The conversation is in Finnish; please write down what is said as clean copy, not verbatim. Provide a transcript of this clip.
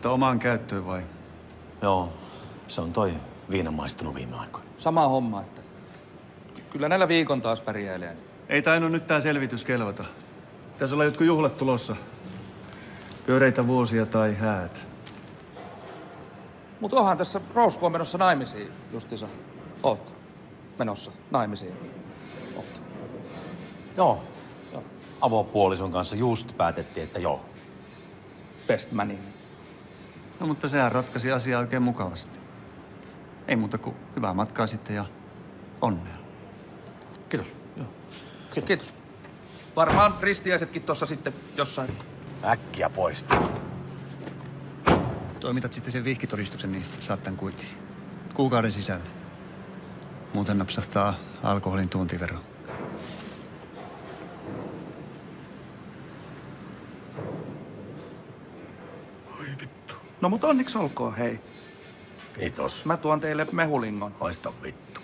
Että omaan käyttöön vai? Joo, se on toi viinan maistunut viime aikoina. Sama homma, että kyllä näillä viikon taas pärjäilee. Ei tainnut nyt tää selvitys kelvata. Pitäisi olla jotkut juhlat tulossa. Pyöreitä vuosia tai häät. Mut onhan tässä Rousku on menossa naimisiin, justiinsa. Oot menossa naimisiin. Oot. Joo. Avopuolison kanssa just päätettiin, että joo. Bestmanin. No mutta sehän ratkaisi asiaa oikein mukavasti. Ei muuta kuin hyvää matkaa sitten ja onnea. Kiitos. Joo. Kiitos. Varmaan ristiäisetkin tossa sitten jossain. Äkkiä pois. Toimitat sitten sen vihkitodistuksen, niin saat tän kuitiin. Kuukauden sisällä. Muuten napsahtaa alkoholin tuontivero. Oi vittu. No mut onneksi olkoon, hei. Kiitos. Mä tuon teille mehulingon. Haista vittu.